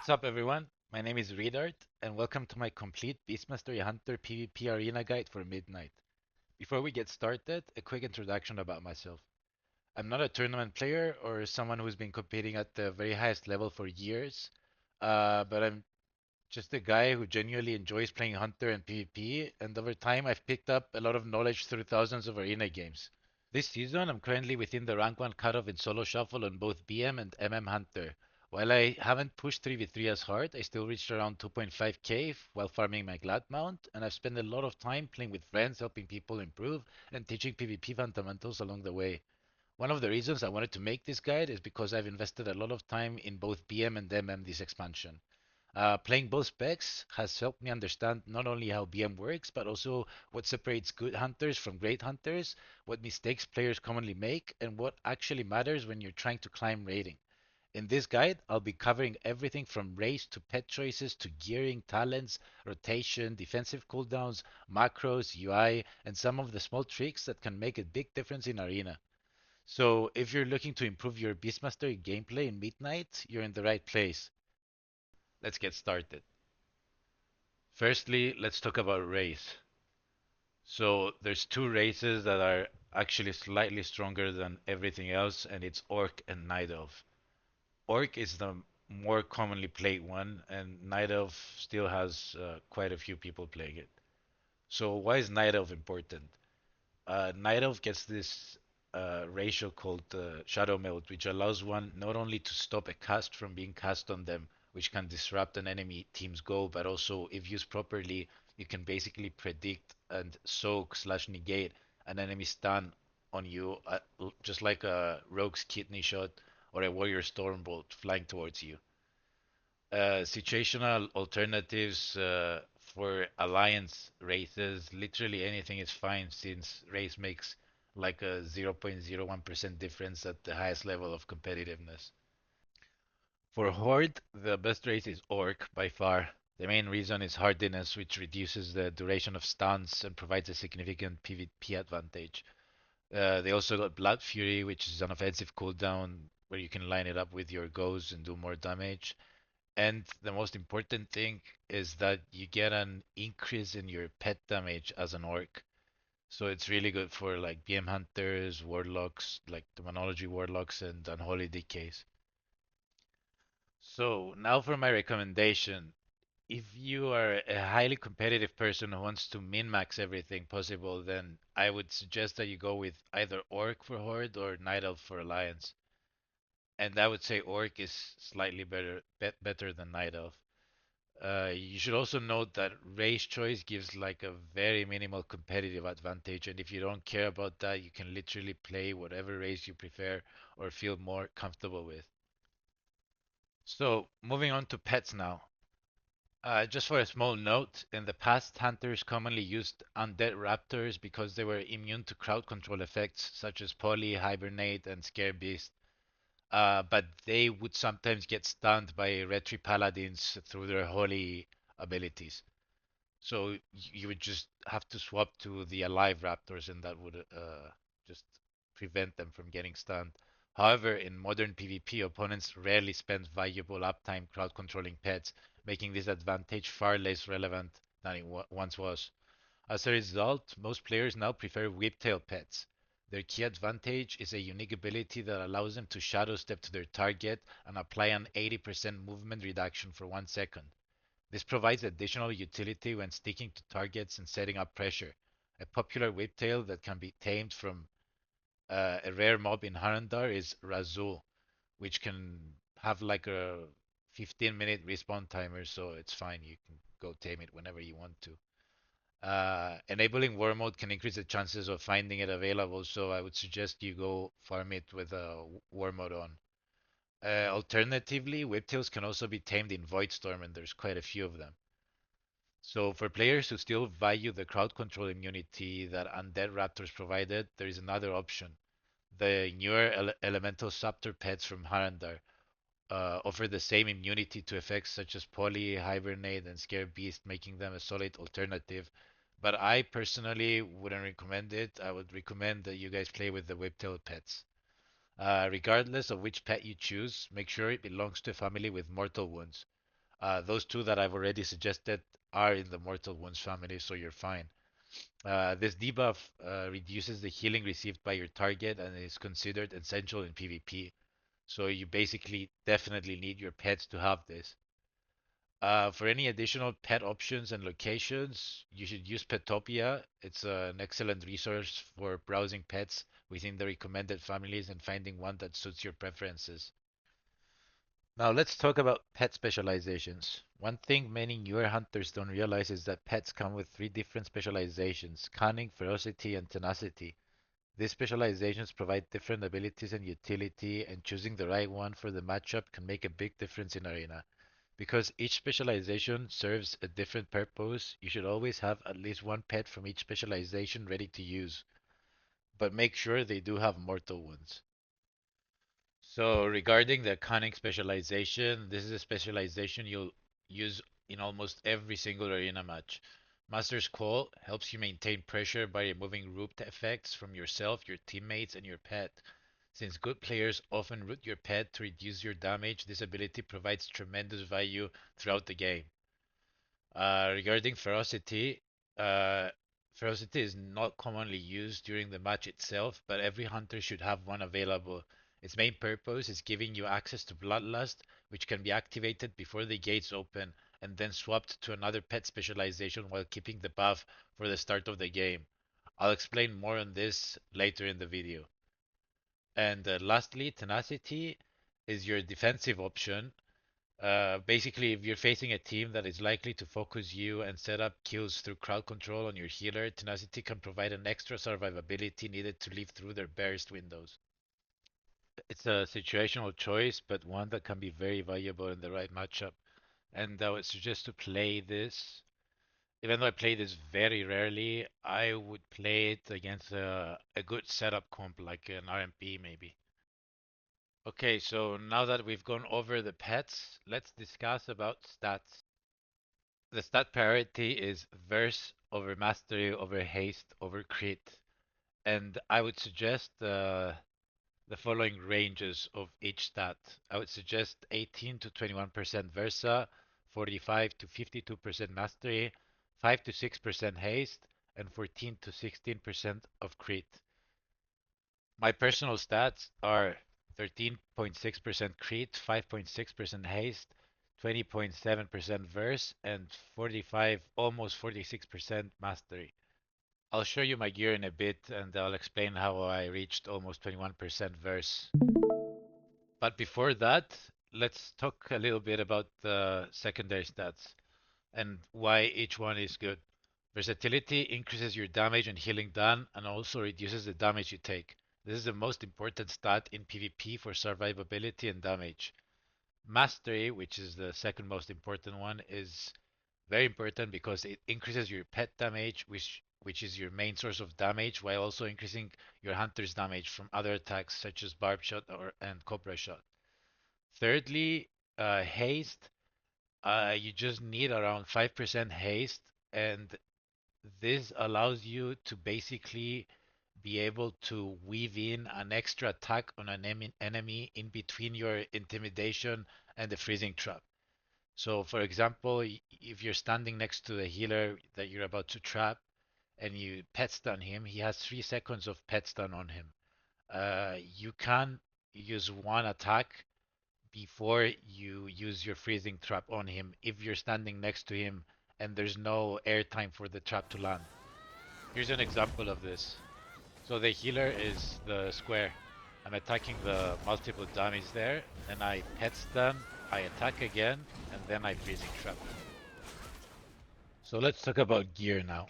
What's up, everyone? My name is Redart, and welcome to my complete Beastmastery Hunter PvP Arena Guide for Midnight. Before we get started, a quick introduction about myself. I'm not a tournament player or someone who's been competing at the very highest level for years, but I'm just a guy who genuinely enjoys playing Hunter and PvP, and over time I've picked up a lot of knowledge through thousands of arena games. This season, I'm currently within the rank 1 cutoff in solo shuffle on both BM and MM Hunter. While I haven't pushed 3v3 as hard, I still reached around 2.5k while farming my Glad mount, and I've spent a lot of time playing with friends, helping people improve, and teaching PvP fundamentals along the way. One of the reasons I wanted to make this guide is because I've invested a lot of time in both BM and MM this expansion. Playing both specs has helped me understand not only how BM works, but also what separates good hunters from great hunters, what mistakes players commonly make, and what actually matters when you're trying to climb rating. In this guide, I'll be covering everything from race to pet choices to gearing, talents, rotation, defensive cooldowns, macros, UI, and some of the small tricks that can make a big difference in Arena. So if you're looking to improve your Beastmaster gameplay in Midnight, you're in the right place. Let's get started. Firstly, let's talk about race. So there's two races that are actually slightly stronger than everything else, and it's Orc and Night Elf. Orc is the more commonly played one, and Night Elf still has quite a few people playing it. So why is Night Elf important? Night Elf gets this ratio called Shadow Meld, which allows one not only to stop a cast from being cast on them, which can disrupt an enemy team's goal, but also, if used properly, you can basically predict and soak slash negate an enemy stun on you, just like a rogue's kidney shot or a warrior stormbolt flying towards you. Situational alternatives for alliance races, literally anything is fine since race makes like a 0.01% difference at the highest level of competitiveness. For Horde, the best race is Orc by far. The main reason is hardiness, which reduces the duration of stuns and provides a significant PvP advantage. They also got Blood Fury, which is an offensive cooldown where you can line it up with your goes and do more damage. And the most important thing is that you get an increase in your pet damage as an orc. So it's really good for like BM hunters, warlocks, like demonology warlocks and unholy decays. So now for my recommendation. If you are a highly competitive person who wants to min-max everything possible, then I would suggest that you go with either Orc for Horde or Night Elf for Alliance. And I would say Orc is slightly better than Night Elf. You should also note that race choice gives like a very minimal competitive advantage, and if you don't care about that, you can literally play whatever race you prefer or feel more comfortable with. So, moving on to pets now. Just for a small note, in the past, hunters commonly used undead raptors because they were immune to crowd control effects such as poly, hibernate, and scare beast. But they would sometimes get stunned by retri paladins through their holy abilities. So you would just have to swap to the alive raptors, and that would just prevent them from getting stunned. However, in modern PvP, opponents rarely spend valuable uptime crowd controlling pets, making this advantage far less relevant than it once was. As a result, most players now prefer whiptail pets. Their key advantage is a unique ability that allows them to shadow step to their target and apply an 80% movement reduction for 1 second. This provides additional utility when sticking to targets and setting up pressure. A popular whiptail that can be tamed from a rare mob in Harandar is Razul, which can have like a 15-minute respawn timer, so it's fine. You can go tame it whenever you want to. Enabling war mode can increase the chances of finding it available, so I would suggest you go farm it with a war mode on. Alternatively, whiptails can also be tamed in Voidstorm, and there's quite a few of them. So for players who still value the crowd control immunity that Undead Raptors provided, there is another option. The newer elemental Scepter pets from Harandar offer the same immunity to effects such as Poly, Hibernate, and Scare Beast, making them a solid alternative. But I personally wouldn't recommend it. I would recommend that you guys play with the Whiptail pets. Regardless of which pet you choose, make sure it belongs to a family with mortal wounds. Those two that I've already suggested are in the Mortal Wounds family, so you're fine. This debuff reduces the healing received by your target and is considered essential in PvP. So you basically definitely need your pets to have this. For any additional pet options and locations, you should use Petopia. It's an excellent resource for browsing pets within the recommended families and finding one that suits your preferences. Now let's talk about pet specializations. One thing many newer hunters don't realize is that pets come with three different specializations: cunning, ferocity, and tenacity. These specializations provide different abilities and utility, and choosing the right one for the matchup can make a big difference in Arena. Because each specialization serves a different purpose, you should always have at least one pet from each specialization ready to use, but make sure they do have mortal wounds. So regarding the cunning specialization, this is a specialization you'll use in almost every single arena match. Master's Call helps you maintain pressure by removing root effects from yourself, your teammates, and your pet. Since good players often root your pet to reduce your damage, this ability provides tremendous value throughout the game. Regarding ferocity, uh, ferocity is not commonly used during the match itself, but every hunter should have one available. Its main purpose is giving you access to Bloodlust, which can be activated before the gates open and then swapped to another pet specialization while keeping the buff for the start of the game. I'll explain more on this later in the video. And lastly, Tenacity is your defensive option. Basically, if you're facing a team that is likely to focus you and set up kills through crowd control on your healer, Tenacity can provide an extra survivability needed to live through their burst windows. It's a situational choice, but one that can be very valuable in the right matchup. And I would suggest to play this. Even though I play this very rarely, I would play it against a good setup comp like an RMP maybe. Okay, so now that we've gone over the pets, let's discuss about stats. The stat priority is verse over mastery over haste over crit. And I would suggest the following ranges of each stat. I would suggest 18 to 21% Versa, 45 to 52% mastery, 5 to 6% haste, and 14 to 16% of crit. My personal stats are 13.6% crit, 5.6% haste, 20.7% verse, and 45, almost 46% mastery. I'll show you my gear in a bit and I'll explain how I reached almost 21% verse. But before that, let's talk a little bit about the secondary stats and why each one is good. Versatility increases your damage and healing done and also reduces the damage you take. This is the most important stat in PvP for survivability and damage. Mastery, which is the second most important one, is very important because it increases your pet damage, which is your main source of damage, while also increasing your hunter's damage from other attacks such as barb shot and cobra shot. Thirdly, haste. You just need around 5% haste, and this allows you to basically be able to weave in an extra attack on an enemy in between your intimidation and the freezing trap. So, for example, if you're standing next to the healer that you're about to trap and you pet stun him, he has 3 seconds of pet stun on him. You can use one attack before you use your freezing trap on him if you're standing next to him and there's no airtime for the trap to land. Here's an example of this. So the healer is the square. I'm attacking the multiple damage there, then I pet stun, I attack again, and then I freezing trap. So let's talk about gear now.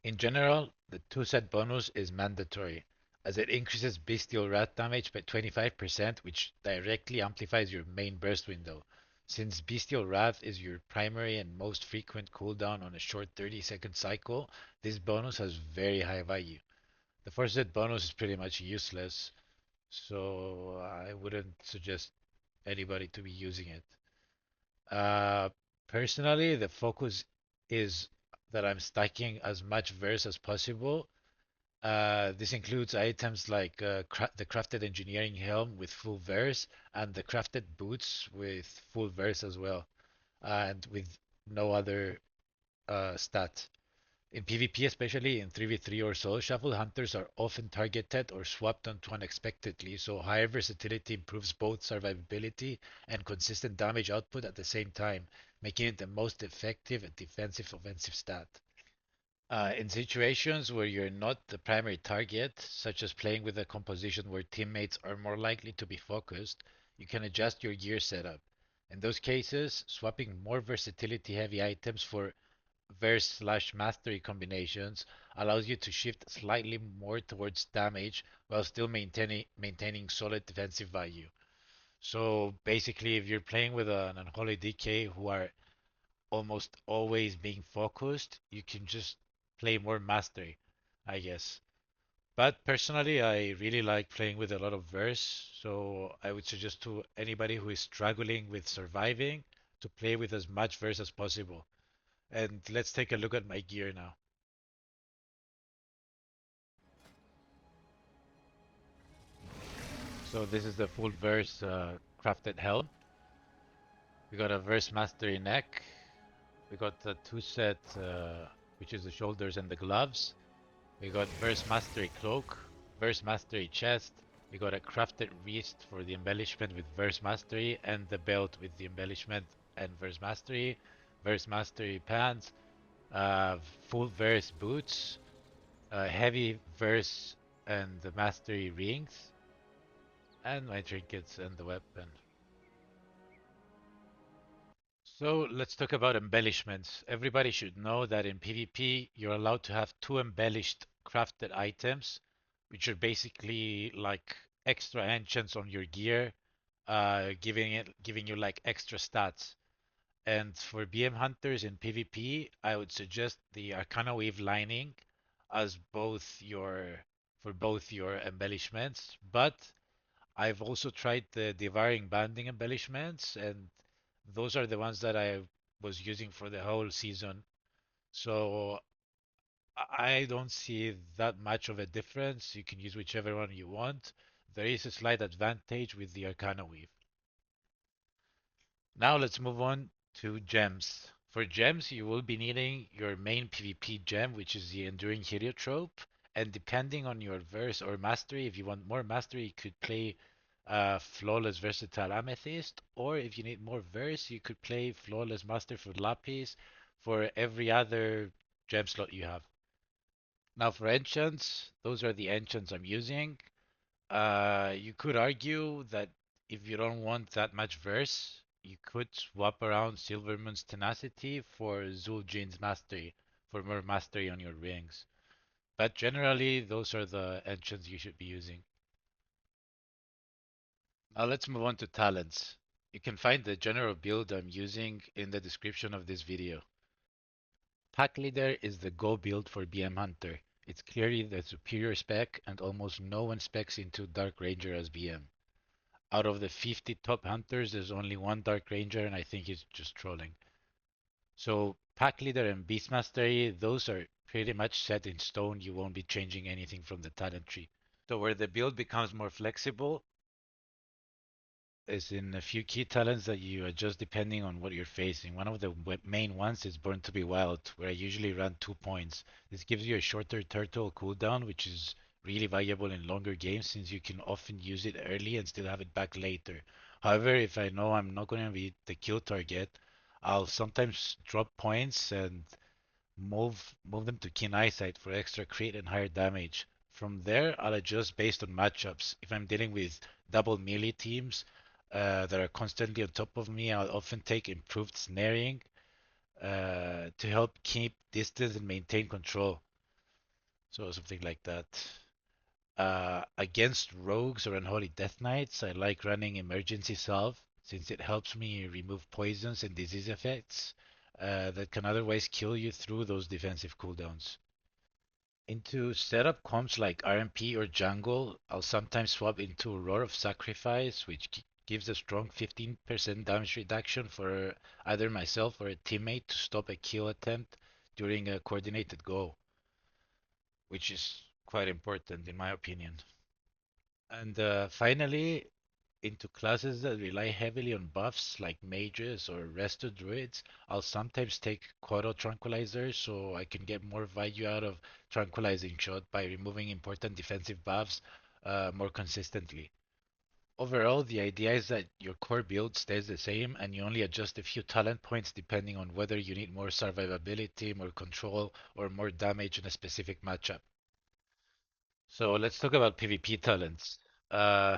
In general, the 2 set bonus is mandatory, as it increases Bestial Wrath damage by 25%, which directly amplifies your main burst window. Since Bestial Wrath is your primary and most frequent cooldown on a short 30-second cycle, this bonus has very high value. The 4 set bonus is pretty much useless, so I wouldn't suggest anybody to be using it. Uh, Personally, the focus is that I'm stacking as much verse as possible. This includes items like the crafted engineering helm with full verse and the crafted boots with full verse as well. and with no other stat. In PvP, especially in 3v3 or solo shuffle, hunters are often targeted or swapped onto unexpectedly, so higher versatility improves both survivability and consistent damage output at the same time, making it the most effective defensive offensive stat. In situations where you're not the primary target, such as playing with a composition where teammates are more likely to be focused, you can adjust your gear setup. In those cases, swapping more versatility heavy items for verse slash mastery combinations allows you to shift slightly more towards damage while still maintaining solid defensive value. So basically, if you're playing with an unholy DK who are almost always being focused, you can just play more mastery, I guess. But personally, I really like playing with a lot of verse, so I would suggest to anybody who is struggling with surviving to play with as much verse as possible. And let's take a look at my gear now. So this is the full verse crafted helm. We got a verse mastery neck. We got the two set, which is the shoulders and the gloves. We got verse mastery cloak, verse mastery chest. We got a crafted wrist for the embellishment with verse mastery, and the belt with the embellishment and verse mastery pants, uh, full verse boots, heavy verse and the mastery rings, and my trinkets and the weapon. So let's talk about embellishments. Everybody should know that in PvP, you're allowed to have two embellished crafted items, which are basically like extra enchants on your gear, giving you like extra stats. And for BM hunters in PvP, I would suggest the Arcana Weave lining as both your embellishments, but I've also tried the devouring banding embellishments, and those are the ones that I was using for the whole season. So I don't see that much of a difference. You can use whichever one you want. There is a slight advantage with the Arcana Weave. Now let's move on to gems. For gems, you will be needing your main PvP gem, which is the Enduring Heliotrope. And depending on your verse or mastery, if you want more mastery, you could play Flawless Versatile Amethyst. Or if you need more verse, you could play Flawless Master for Lapis for every other gem slot you have. Now for enchants, those are the enchants I'm using. You could argue that if you don't want that much verse, you could swap around Silvermoon's Tenacity for Zul'jin's Mastery for more mastery on your rings. But generally, those are the enchants you should be using. Now let's move on to talents. You can find the general build I'm using in the description of this video. Pack Leader is the go build for BM Hunter. It's clearly the superior spec and almost no one specs into Dark Ranger as BM. Out of the 50 top hunters, there's only one Dark Ranger, and I think he's just trolling. So, Pack Leader and Beast Mastery, those are pretty much set in stone. You won't be changing anything from the talent tree. So, where the build becomes more flexible is in a few key talents that you adjust depending on what you're facing. One of the main ones is Born to be Wild, where I usually run 2 points. This gives you a shorter turtle cooldown, which is really valuable in longer games since you can often use it early and still have it back later. However, if I know I'm not going to be the kill target, I'll sometimes drop points and move them to Keen Eyesight for extra crit and higher damage. From there, I'll adjust based on matchups. If I'm dealing with double melee teams that are constantly on top of me, I'll often take improved snaring to help keep distance and maintain control. So something like that. Against rogues or unholy death knights, I like running emergency salve since it helps me remove poisons and disease effects that can otherwise kill you through those defensive cooldowns. Into setup comps like RMP or jungle, I'll sometimes swap into Roar of Sacrifice, which gives a strong 15% damage reduction for either myself or a teammate to stop a kill attempt during a coordinated go, which is quite important in my opinion. And finally, into classes that rely heavily on buffs like mages or resto druids, I'll sometimes take Quado Tranquilizer so I can get more value out of Tranquilizing Shot by removing important defensive buffs more consistently. Overall, the idea is that your core build stays the same and you only adjust a few talent points depending on whether you need more survivability, more control, or more damage in a specific matchup. So let's talk about PvP talents. Uh,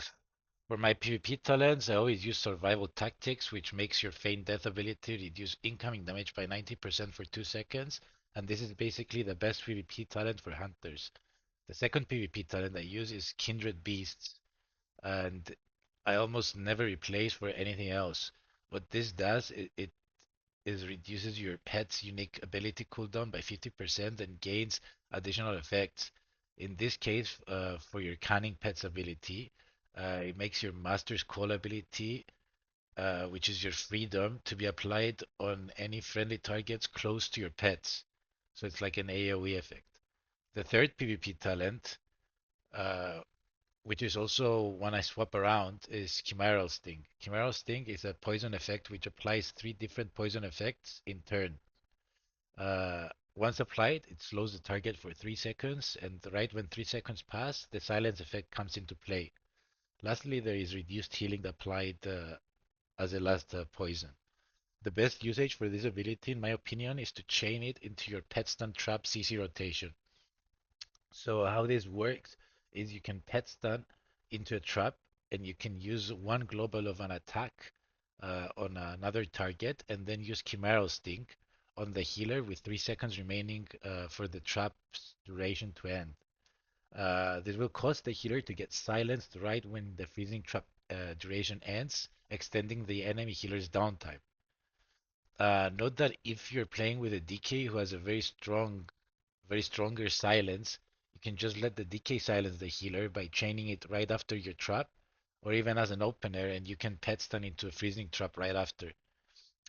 For my PvP talents, I always use Survival Tactics, which makes your Feign Death ability reduce incoming damage by 90% for 2 seconds, and this is basically the best PvP talent for hunters. The second PvP talent I use is Kindred Beasts, and I almost never replace for anything else. What this does, it is reduces your pet's unique ability cooldown by 50% and gains additional effects. In this case, for your canning pet's ability, it makes your master's call ability, which is your freedom, to be applied on any friendly targets close to your pets. So it's like an AoE effect. The third PvP talent, uh, which is also one I swap around, is Chimeral Sting. Chimeral Sting is a poison effect which applies three different poison effects in turn. Once applied, it slows the target for 3 seconds, and right when 3 seconds pass, the silence effect comes into play. Lastly, there is reduced healing applied as a last poison. The best usage for this ability, in my opinion, is to chain it into your pet stun trap CC rotation. So how this works is you can pet stun into a trap and you can use one global of an attack on another target and then use Chimeral Sting on the healer with 3 seconds remaining for the trap's duration to end. This will cause the healer to get silenced right when the freezing trap duration ends, extending the enemy healer's downtime. Note that if you're playing with a DK who has a very stronger silence, you can just let the DK silence the healer by chaining it right after your trap, or even as an opener, and you can pet stun into a freezing trap right after.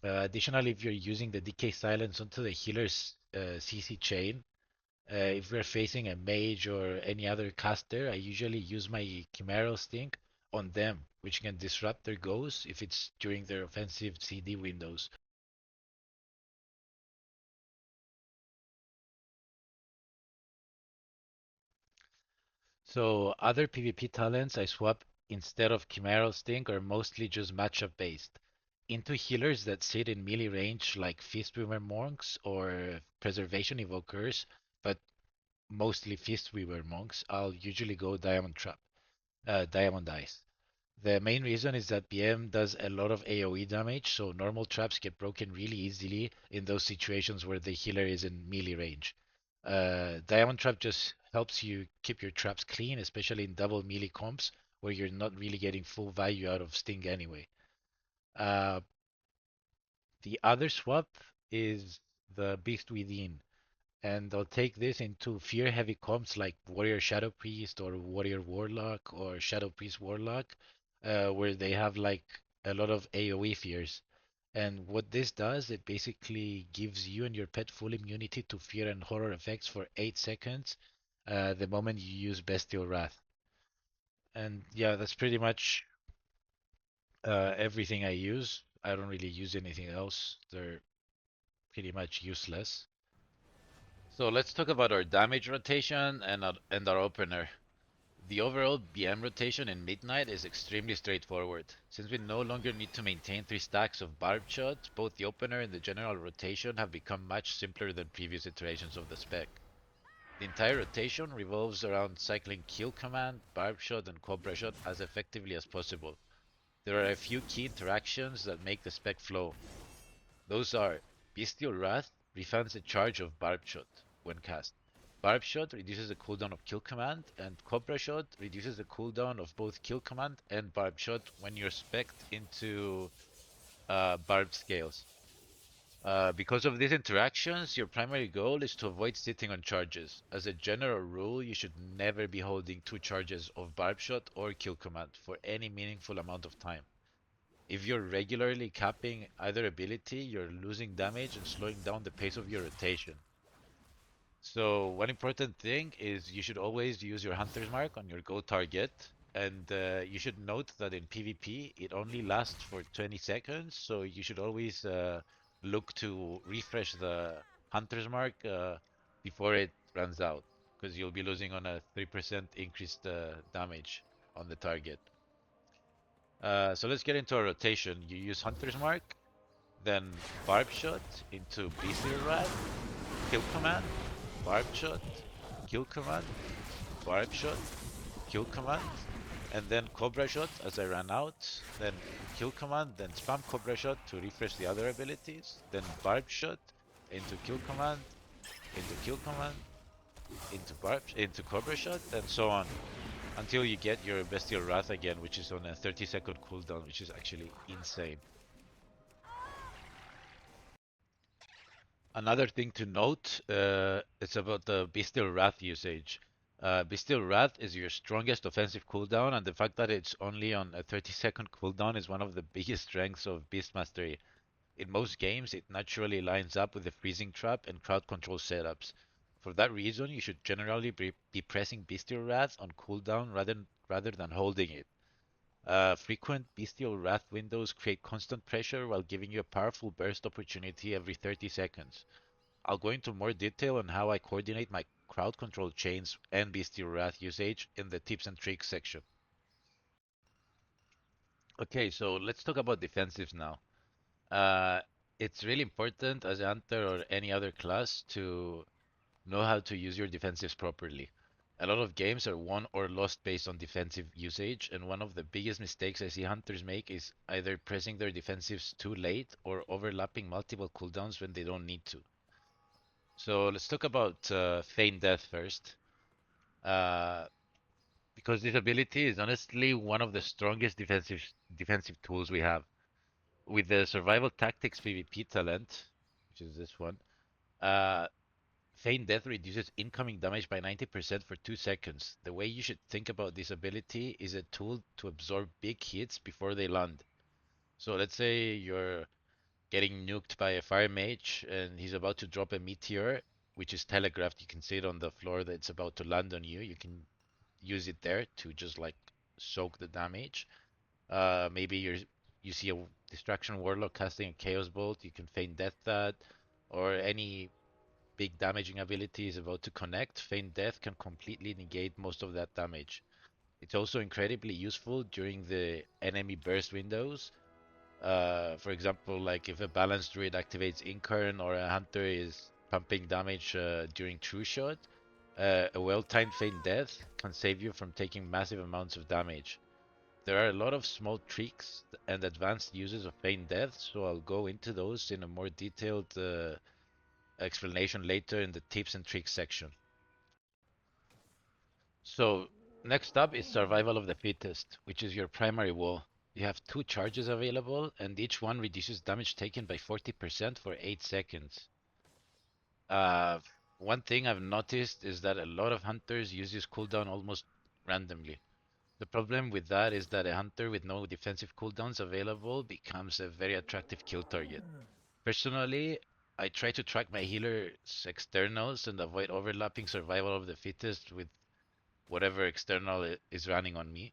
Additionally, if you're using the DK silence onto the healer's CC chain, if we're facing a mage or any other caster, I usually use my Chimeral Sting on them, which can disrupt their goes if it's during their offensive CD windows. So other PvP talents I swap instead of Chimeral Sting are mostly just matchup based. Into healers that sit in melee range like Fistweaver Monks or Preservation Evokers, but mostly Fistweaver Monks, I'll usually go Diamond Eyes. The main reason is that BM does a lot of AoE damage, so normal traps get broken really easily in those situations where the healer is in melee range. Diamond Trap just helps you keep your traps clean, especially in double melee comps where you're not really getting full value out of Sting anyway. Uh, the other swap is the Beast Within, and I'll take this into fear heavy comps like Warrior Shadow Priest or Warrior Warlock or Shadow Priest Warlock, where they have like a lot of AoE fears. And what this does, it basically gives you and your pet full immunity to fear and horror effects for 8 seconds the moment you use Bestial Wrath. And yeah, that's pretty much everything I use. I don't really use anything else. They're pretty much useless. So let's talk about our damage rotation and our opener. The overall BM rotation in Midnight is extremely straightforward. Since we no longer need to maintain 3 stacks of Barbed Shot, both the opener and the general rotation have become much simpler than previous iterations of the spec. The entire rotation revolves around cycling Kill Command, Barbed Shot, and Cobra Shot as effectively as possible. There are a few key interactions that make the spec flow. Those are Bestial Wrath refunds a charge of Barbed Shot when cast. Barbed Shot reduces the cooldown of Kill Command, and Cobra Shot reduces the cooldown of both Kill Command and Barbed Shot when you're spec'd into Barbed Scales. Because of these interactions, your primary goal is to avoid sitting on charges. As a general rule, you should never be holding 2 charges of Barbed Shot or Kill Command for any meaningful amount of time. If you're regularly capping either ability, you're losing damage and slowing down the pace of your rotation. So one important thing is you should always use your Hunter's Mark on your go target. And you should note that in PvP it only lasts for 20 seconds, so you should always look to refresh the hunter's mark before it runs out, because you'll be losing on a 3% increased damage on the target. So let's get into a rotation. You use hunter's mark, then barb shot into bestial wrath, kill command, barb shot, kill command, barb shot, kill command, and then Cobra Shot as I ran out, then kill command, then spam Cobra Shot to refresh the other abilities, then Barb Shot into kill command, into kill command, into Cobra Shot, and so on until you get your Bestial Wrath again, which is on a 30-second cooldown, which is actually insane. Another thing to note, it's about the Bestial Wrath usage. Bestial Wrath is your strongest offensive cooldown, and the fact that it's only on a 30-second cooldown is one of the biggest strengths of Beast Mastery. In most games, it naturally lines up with the freezing trap and crowd control setups. For that reason, you should generally be pressing Bestial Wrath on cooldown rather than holding it. Frequent Bestial Wrath windows create constant pressure while giving you a powerful burst opportunity every 30 seconds. I'll go into more detail on how I coordinate my crowd control chains and Bestial Wrath usage in the tips and tricks section. Okay, so let's talk about defensives now. Uh, it's really important as a hunter or any other class to know how to use your defensives properly. A lot of games are won or lost based on defensive usage, and one of the biggest mistakes I see hunters make is either pressing their defensives too late or overlapping multiple cooldowns when they don't need to. So let's talk about Feign Death first, uh, because this ability is honestly one of the strongest defensive tools we have. With the Survival Tactics PvP talent, which is this one, uh, Feign Death reduces incoming damage by 90% for 2 seconds. The way you should think about this ability is a tool to absorb big hits before they land. So let's say you're getting nuked by a fire mage and he's about to drop a meteor, which is telegraphed. You can see it on the floor that it's about to land on you. You can use it there to just like soak the damage. Maybe you see a Distraction Warlock casting a Chaos Bolt, you can feign death that, or any big damaging ability is about to connect. Feign Death can completely negate most of that damage. It's also incredibly useful during the enemy burst windows. For example, like if a balanced druid activates Incarn or a hunter is pumping damage during True Shot, a well-timed Feign Death can save you from taking massive amounts of damage. There are a lot of small tricks and advanced uses of Feign Death, so I'll go into those in a more detailed explanation later in the tips and tricks section. So, next up is Survival of the Fittest, which is your primary wall. You have two charges available, and each one reduces damage taken by 40% for 8 seconds. Uh, One thing I've noticed is that a lot of hunters use this cooldown almost randomly. The problem with that is that a hunter with no defensive cooldowns available becomes a very attractive kill target. Personally, I try to track my healer's externals and avoid overlapping survival of the fittest with whatever external is running on me.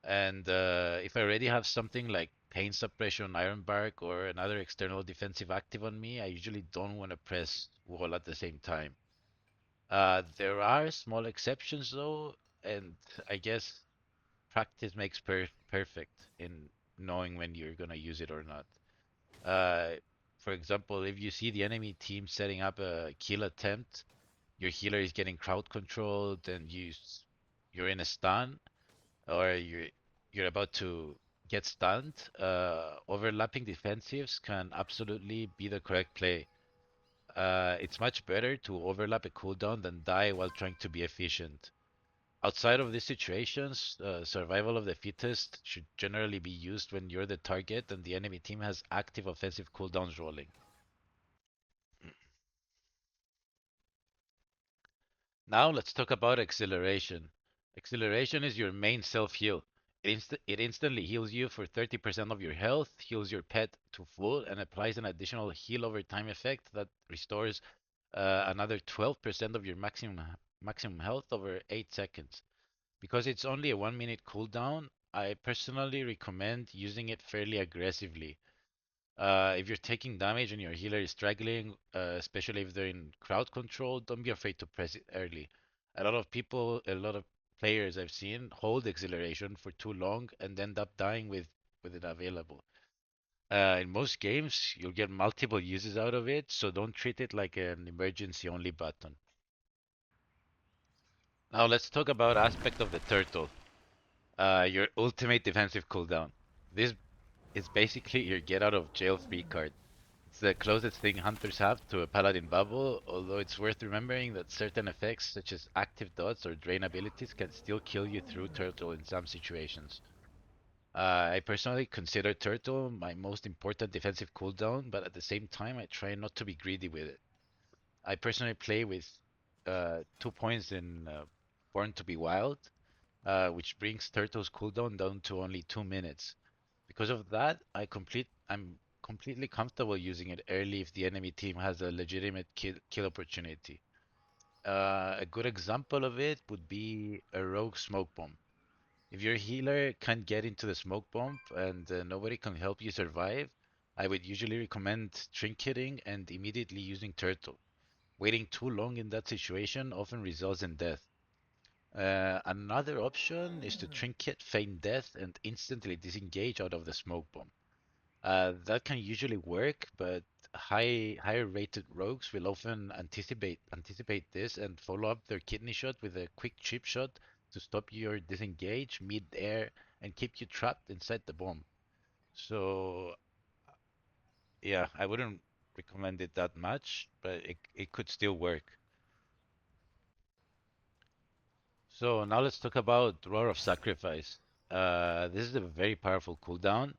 And if I already have something like pain suppression, iron bark, or another external defensive active on me, I usually don't want to press wall at the same time. There are small exceptions though, and I guess practice makes perfect in knowing when you're gonna use it or not. Uh, for example, if you see the enemy team setting up a kill attempt, your healer is getting crowd controlled and you're in a stun or you're about to get stunned, overlapping defensives can absolutely be the correct play. It's much better to overlap a cooldown than die while trying to be efficient. Outside of these situations, survival of the fittest should generally be used when you're the target and the enemy team has active offensive cooldowns rolling. Now let's talk about acceleration. Acceleration is your main self-heal. It instantly heals you for 30% of your health, heals your pet to full, and applies an additional heal over time effect that restores another 12% of your maximum health over 8 seconds. Because it's only a 1 minute cooldown, I personally recommend using it fairly aggressively. If you're taking damage and your healer is struggling, especially if they're in crowd control, don't be afraid to press it early. A lot of players I've seen hold acceleration for too long and end up dying with it available. In most games, you'll get multiple uses out of it, so don't treat it like an emergency only button. Now let's talk about aspect of the turtle, your ultimate defensive cooldown. This is basically your get out of jail free card. It's the closest thing hunters have to a paladin bubble, although it's worth remembering that certain effects such as active dots or drain abilities can still kill you through turtle in some situations. I personally consider turtle my most important defensive cooldown, but at the same time I try not to be greedy with it. I personally play with 2 points in Born to be Wild, which brings turtle's cooldown down to only 2 minutes. Because of that, I'm completely comfortable using it early if the enemy team has a legitimate kill opportunity. A good example of it would be a rogue smoke bomb. If your healer can't get into the smoke bomb and nobody can help you survive, I would usually recommend trinketing and immediately using turtle. Waiting too long in that situation often results in death. Another option is to trinket, feign death, and instantly disengage out of the smoke bomb. That can usually work, but higher rated rogues will often anticipate this and follow up their kidney shot with a quick chip shot to stop your disengage mid-air and keep you trapped inside the bomb. So yeah, I wouldn't recommend it that much, but it could still work. So now let's talk about Roar of Sacrifice. This is a very powerful cooldown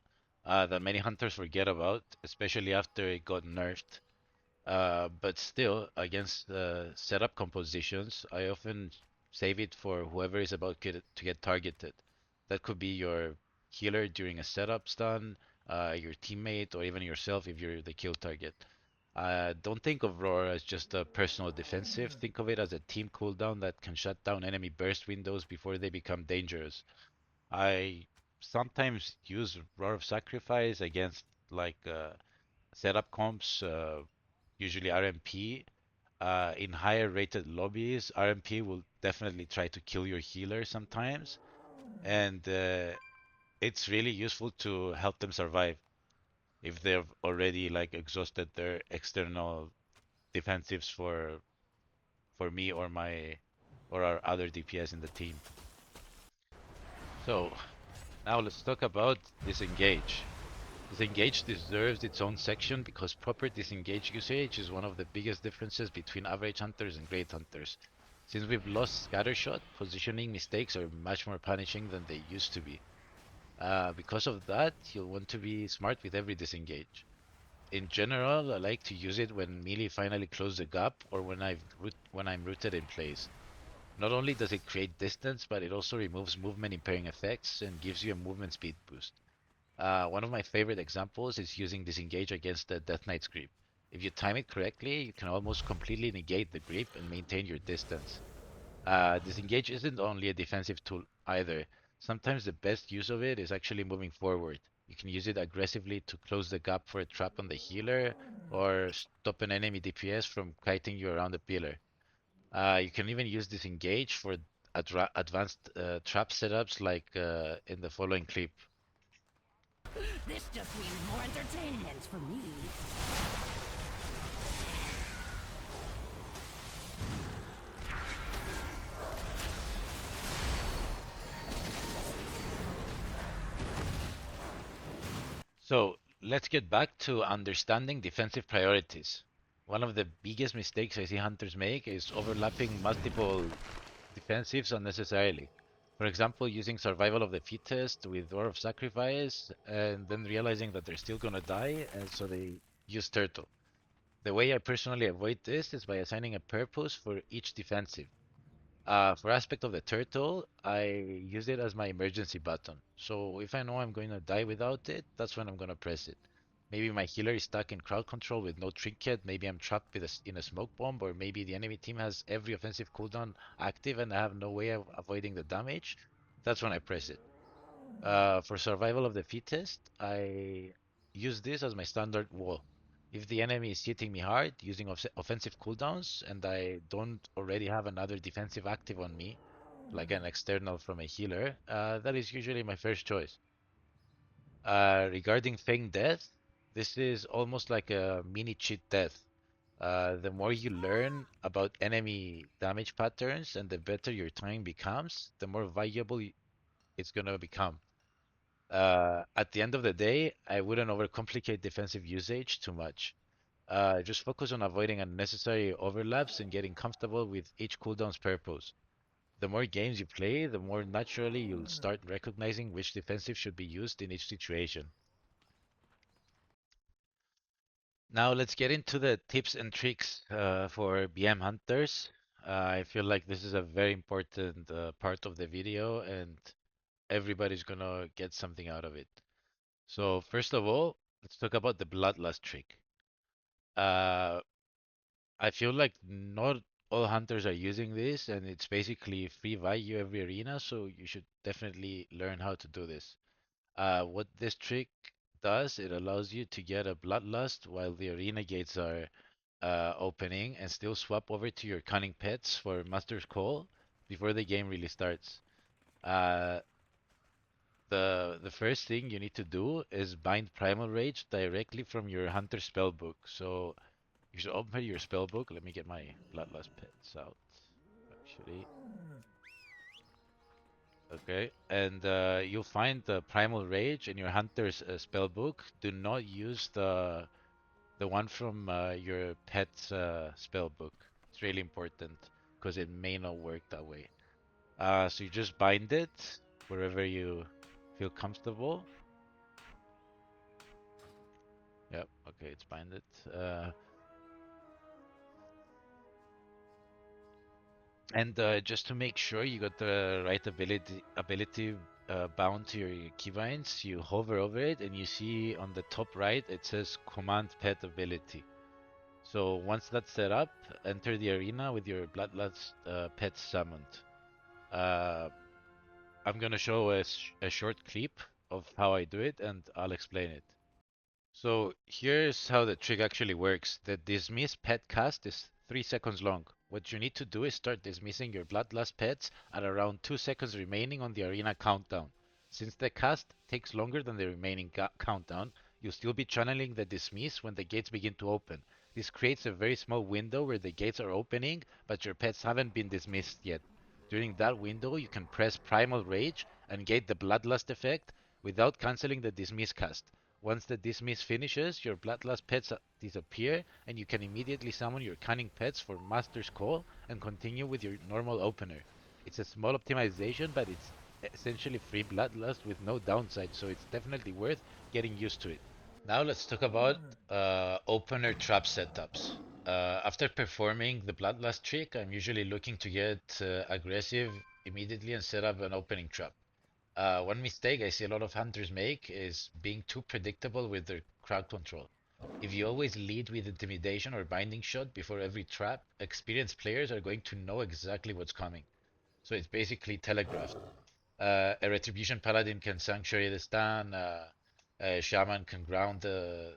that many hunters forget about, especially after it got nerfed. But still, against setup compositions, I often save it for whoever is about to get targeted. That could be your healer during a setup stun, your teammate, or even yourself if you're the kill target. Don't think of Roar as just a personal defensive. Think of it as a team cooldown that can shut down enemy burst windows before they become dangerous. I sometimes use Roar of Sacrifice against like setup comps, usually RMP. In higher rated lobbies, RMP will definitely try to kill your healer sometimes, and it's really useful to help them survive if they've already like exhausted their external defensives for me or my or our other DPS in the team. So now let's talk about disengage. Disengage deserves its own section because proper disengage usage is one of the biggest differences between average hunters and great hunters. Since we've lost scattershot, positioning mistakes are much more punishing than they used to be. Because of that, you'll want to be smart with every disengage. In general, I like to use it when melee finally close the gap or when I'm rooted in place. Not only does it create distance, but it also removes movement impairing effects and gives you a movement speed boost. One of my favorite examples is using disengage against the Death Knight's grip. If you time it correctly, you can almost completely negate the grip and maintain your distance. Disengage isn't only a defensive tool either. Sometimes the best use of it is actually moving forward. You can use it aggressively to close the gap for a trap on the healer or stop an enemy DPS from kiting you around the pillar. You can even use disengage for advanced trap setups like in the following clip. This just means more entertainment for me. So let's get back to understanding defensive priorities. One of the biggest mistakes I see hunters make is overlapping multiple defensives unnecessarily. For example, using survival of the fittest with War of Sacrifice and then realizing that they're still gonna die, and so they use Turtle. The way I personally avoid this is by assigning a purpose for each defensive. For aspect of the turtle, I use it as my emergency button. So if I know I'm going to die without it, that's when I'm going to press it. Maybe my healer is stuck in crowd control with no trinket. Maybe I'm trapped with in a smoke bomb, or maybe the enemy team has every offensive cooldown active and I have no way of avoiding the damage. That's when I press it. For survival of the fittest, I use this as my standard wall. If the enemy is hitting me hard using offensive cooldowns and I don't already have another defensive active on me, like an external from a healer, that is usually my first choice. Regarding Feign Death, this is almost like a mini cheat death. The more you learn about enemy damage patterns and the better your time becomes, the more valuable it's gonna become. At the end of the day, I wouldn't overcomplicate defensive usage too much. Just focus on avoiding unnecessary overlaps and getting comfortable with each cooldown's purpose. The more games you play, the more naturally you'll start recognizing which defensive should be used in each situation. Now let's get into the tips and tricks for BM hunters. I feel like this is a very important part of the video and everybody's gonna get something out of it. So first of all, let's talk about the bloodlust trick. Uh, I feel like not all hunters are using this, and it's basically free value every arena, so you should definitely learn how to do this. What this trick does, it allows you to get a bloodlust while the arena gates are opening and still swap over to your cunning pets for Master's Call before the game really starts. Uh, the first thing you need to do is bind Primal Rage directly from your Hunter spellbook. So you should open your spellbook. Let me get my Bloodlust pets out. Actually, okay, and you'll find the Primal Rage in your Hunter's spellbook. Do not use the one from your pet's spell book. It's really important because it may not work that way. So you just bind it wherever you feel comfortable. Yep, okay, it's binded. And just to make sure you got the right ability bound to your keybinds, you hover over it and you see on the top right it says Command Pet Ability. So once that's set up, enter the arena with your Bloodlust pet summoned. Uh, I'm gonna show a short clip of how I do it and I'll explain it. So here's how the trick actually works. The dismiss pet cast is 3 seconds long. What you need to do is start dismissing your bloodlust pets at around 2 seconds remaining on the arena countdown. Since the cast takes longer than the remaining countdown, you'll still be channeling the dismiss when the gates begin to open. This creates a very small window where the gates are opening, but your pets haven't been dismissed yet. During that window, you can press Primal Rage and get the Bloodlust effect without canceling the dismiss cast. Once the dismiss finishes, your bloodlust pets disappear, and you can immediately summon your cunning pets for Master's Call and continue with your normal opener. It's a small optimization, but it's essentially free bloodlust with no downside, so it's definitely worth getting used to it. Now let's talk about opener trap setups. After performing the bloodlust trick, I'm usually looking to get aggressive immediately and set up an opening trap. One mistake I see a lot of hunters make is being too predictable with their crowd control. If you always lead with intimidation or binding shot before every trap, experienced players are going to know exactly what's coming. So it's basically telegraphed. A retribution paladin can sanctuary the stun. A shaman can ground the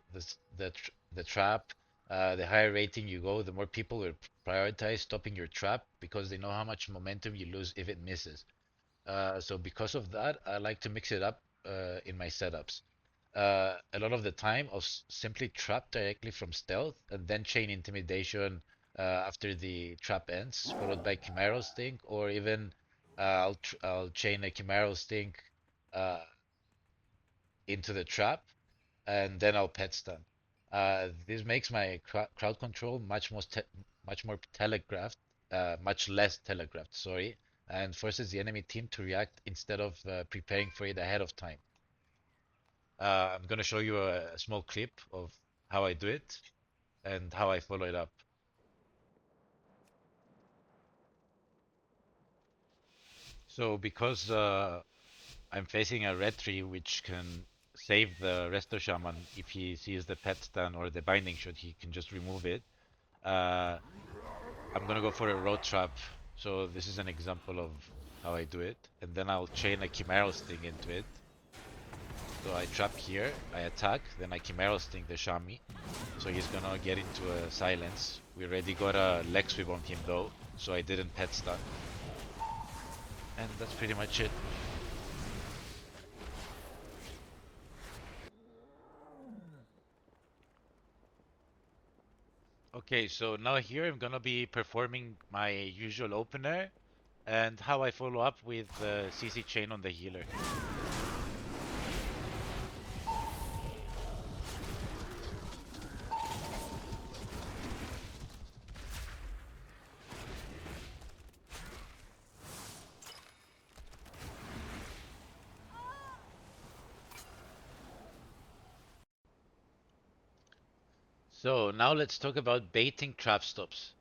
trap. The higher rating you go, the more people will prioritize stopping your trap because they know how much momentum you lose if it misses. So because of that, I like to mix it up in my setups. A lot of the time, I'll simply trap directly from stealth and then chain intimidation after the trap ends, followed by Chimeral Stink, or even I'll chain a Chimeral Stink uh, into the trap, and then I'll pet stun. This makes my crowd control much more telegraphed, much less telegraphed, sorry, and forces the enemy team to react instead of preparing for it ahead of time. I'm gonna show you a small clip of how I do it and how I follow it up. So because I'm facing a red tree which can save the Resto Shaman if he sees the pet stand or the binding shot, he can just remove it. Uh, I'm gonna go for a road trap. So this is an example of how I do it. And then I'll chain a Chimeral Sting into it. So I trap here, I attack, then I Chimeral Sting the Shami. So he's gonna get into a silence. We already got a leg sweep on him though, so I didn't pet stun. And that's pretty much it. Okay, so now here I'm gonna be performing my usual opener and how I follow up with the CC chain on the healer. So now let's talk about baiting trap stops.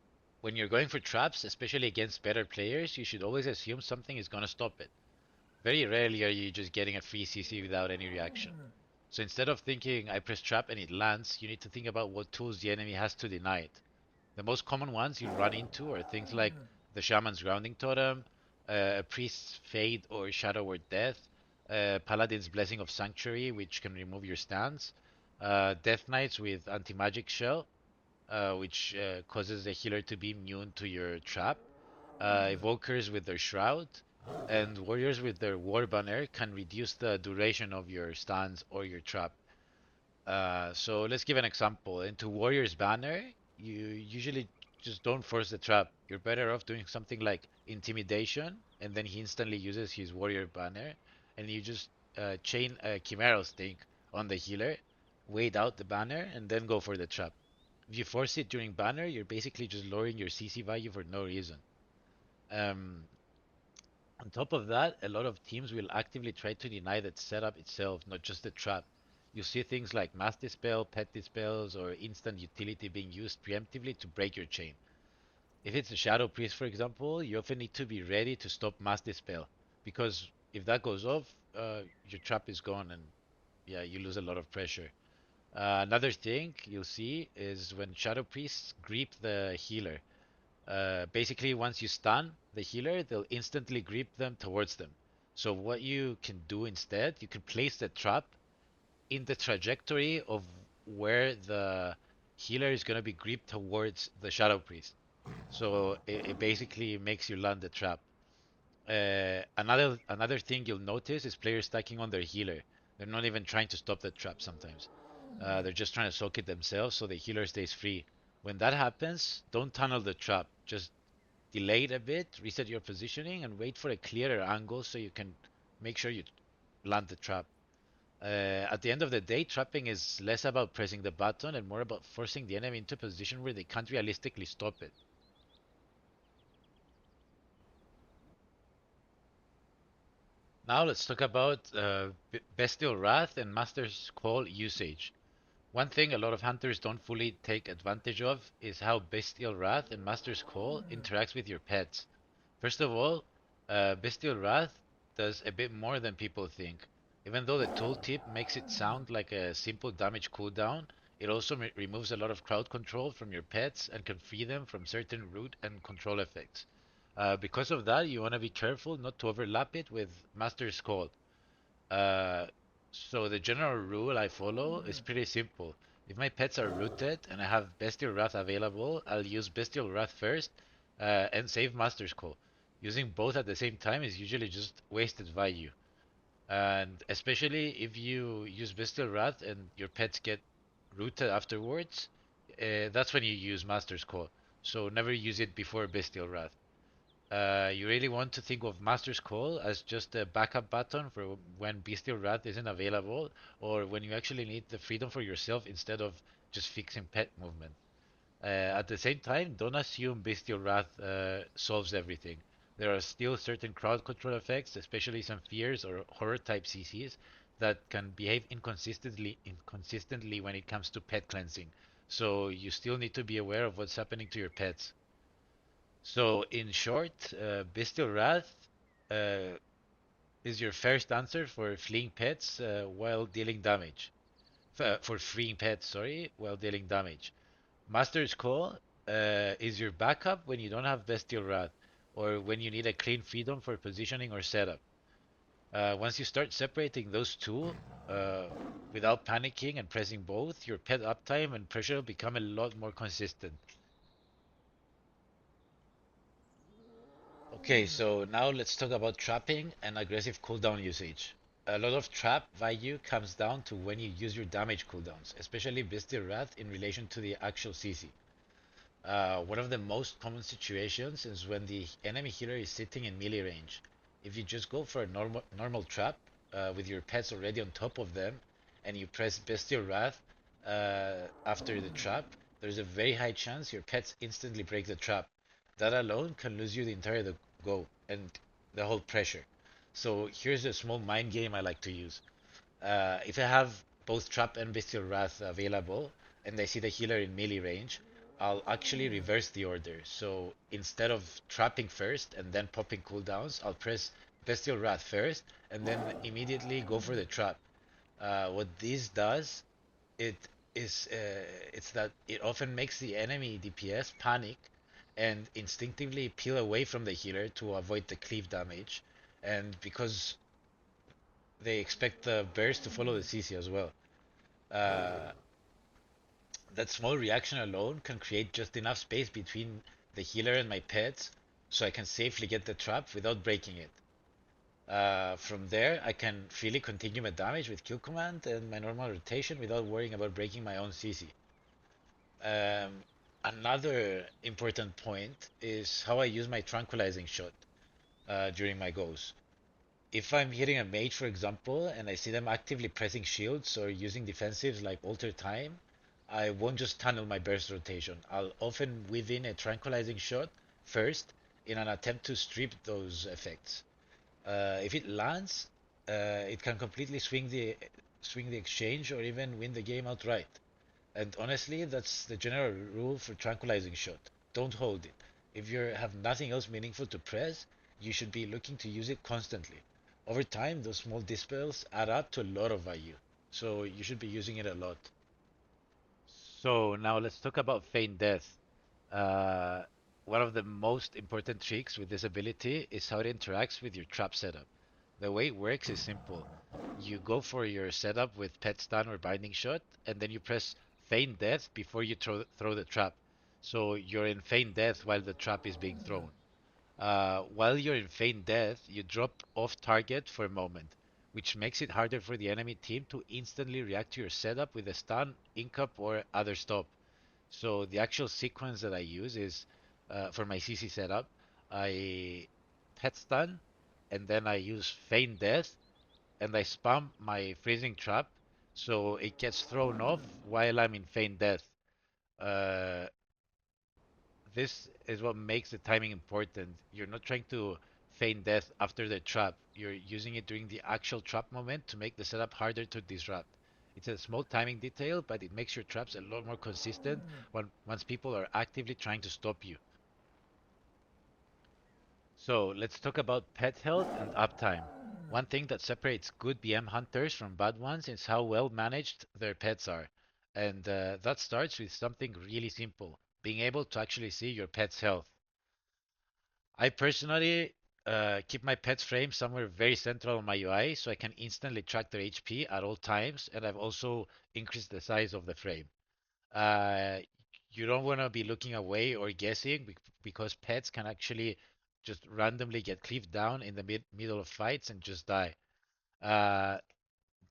When you're going for traps, especially against better players, you should always assume something is gonna stop it. Very rarely are you just getting a free CC without any reaction. So instead of thinking I press trap and it lands, you need to think about what tools the enemy has to deny it. The most common ones you run into are things like the Shaman's Grounding Totem, a Priest's Fade or Shadow Word Death, Paladin's Blessing of Sanctuary, which can remove your stance, Death Knights with Anti-Magic Shell, which causes the healer to be immune to your trap, Evokers with their Shroud, and Warriors with their War Banner can reduce the duration of your stance or your trap. So let's give an example. Into Warrior's Banner, you usually just don't force the trap. You're better off doing something like Intimidation, and then he instantly uses his Warrior Banner, and you just chain a Chimeral Stink on the healer, wait out the banner, and then go for the trap. If you force it during banner, you're basically just lowering your CC value for no reason. Um, on top of that, a lot of teams will actively try to deny that setup itself, not just the trap. You see things like Mass Dispel, Pet Dispels, or Instant Utility being used preemptively to break your chain. If it's a Shadow Priest, for example, you often need to be ready to stop Mass Dispel, because if that goes off, your trap is gone and yeah, you lose a lot of pressure. Another thing you'll see is when Shadow Priests grip the healer. Basically, once you stun the healer, they'll instantly grip them towards them. So what you can do instead, you can place the trap in the trajectory of where the healer is going to be gripped towards the Shadow Priest. So it basically makes you land the trap. Another thing you'll notice is players stacking on their healer. They're not even trying to stop the trap sometimes. They're just trying to soak it themselves so the healer stays free. When that happens, don't tunnel the trap. Just delay it a bit, reset your positioning, and wait for a clearer angle so you can make sure you land the trap. At the end of the day, trapping is less about pressing the button and more about forcing the enemy into a position where they can't realistically stop it. Now let's talk about Bestial Wrath and Master's Call usage. One thing a lot of hunters don't fully take advantage of is how Bestial Wrath and Master's Call interacts with your pets. First of all, Bestial Wrath does a bit more than people think. Even though the tooltip makes it sound like a simple damage cooldown, it also removes a lot of crowd control from your pets and can free them from certain root and control effects. Because of that, you want to be careful not to overlap it with Master's Call. Uh, so the general rule I follow is pretty simple. If my pets are rooted and I have Bestial Wrath available, I'll use Bestial Wrath first and save Master's Call. Using both at the same time is usually just wasted value. And especially if you use Bestial Wrath and your pets get rooted afterwards, that's when you use Master's Call. So never use it before Bestial Wrath. You really want to think of Master's Call as just a backup button for when Bestial Wrath isn't available, or when you actually need the freedom for yourself instead of just fixing pet movement. At the same time, don't assume Bestial Wrath solves everything. There are still certain crowd control effects, especially some fears or horror type CCs, that can behave inconsistently when it comes to pet cleansing. So you still need to be aware of what's happening to your pets. So, in short, Bestial Wrath uh, is your first answer for fleeing pets while dealing damage. For freeing pets, sorry, while dealing damage. Master's Call is your backup when you don't have Bestial Wrath, or when you need a clean freedom for positioning or setup. Once you start separating those two, uh, without panicking and pressing both, your pet uptime and pressure become a lot more consistent. Okay, so now let's talk about trapping and aggressive cooldown usage. A lot of trap value comes down to when you use your damage cooldowns, especially Bestial Wrath in relation to the actual CC. One of the most common situations is when the enemy healer is sitting in melee range. If you just go for a normal trap with your pets already on top of them, and you press Bestial Wrath after the trap, there's a very high chance your pets instantly break the trap. That alone can lose you the entire go and the whole pressure. So here's a small mind game I like to use. If I have both Trap and Bestial Wrath available, and I see the healer in melee range, I'll actually reverse the order. So instead of trapping first and then popping cooldowns, I'll press Bestial Wrath first and then immediately go for the trap. What this does, it it's that it often makes the enemy DPS panic and instinctively peel away from the healer to avoid the cleave damage. And because they expect the burst to follow the CC as well. Uh, that small reaction alone can create just enough space between the healer and my pets so I can safely get the trap without breaking it. From there, I can freely continue my damage with kill command and my normal rotation without worrying about breaking my own CC. Um, Another important point is how I use my tranquilizing shot during my goes. If I'm hitting a mage, for example, and I see them actively pressing shields or using defensives like alter time, I won't just tunnel my burst rotation. I'll often weave in a tranquilizing shot first in an attempt to strip those effects. If it lands, it can completely swing the exchange or even win the game outright. And honestly, that's the general rule for tranquilizing shot. Don't hold it. If you have nothing else meaningful to press, you should be looking to use it constantly. Over time, those small dispels add up to a lot of value. So you should be using it a lot. So now let's talk about Feign Death. Uh, One of the most important tricks with this ability is how it interacts with your trap setup. The way it works is simple. You go for your setup with Pet Stun or Binding Shot, and then you press Feign Death before you throw the trap. So you're in Feign Death while the trap is being thrown. While you're in Feign Death, you drop off target for a moment, which makes it harder for the enemy team to instantly react to your setup with a stun, incap, or other stop. So the actual sequence that I use is for my CC setup, I pet stun, and then I use feign death, and I spam my freezing trap, so it gets thrown off while I'm in feign death. Uh, this is what makes the timing important. You're not trying to feign death after the trap. You're using it during the actual trap moment to make the setup harder to disrupt. It's a small timing detail, but it makes your traps a lot more consistent once people are actively trying to stop you. So let's talk about pet health and uptime. One thing that separates good BM hunters from bad ones is how well managed their pets are. And that starts with something really simple, being able to actually see your pet's health. I personally keep my pet's frame somewhere very central on my UI so I can instantly track their HP at all times, and I've also increased the size of the frame. Uh, you don't want to be looking away or guessing because pets can actually just randomly get cleaved down in the middle of fights and just die. Uh,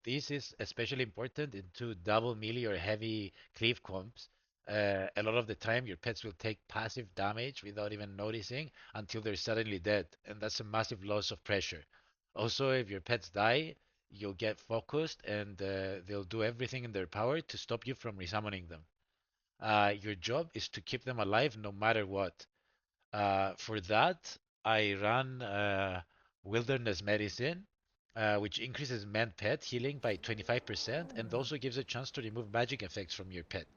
this is especially important into double melee or heavy cleave comps. A lot of the time, your pets will take passive damage without even noticing until they're suddenly dead, and that's a massive loss of pressure. Also, if your pets die, you'll get focused and they'll do everything in their power to stop you from resummoning them. Your job is to keep them alive no matter what. For that, I run Wilderness Medicine, which increases man pet healing by 25% and also gives a chance to remove magic effects from your pet.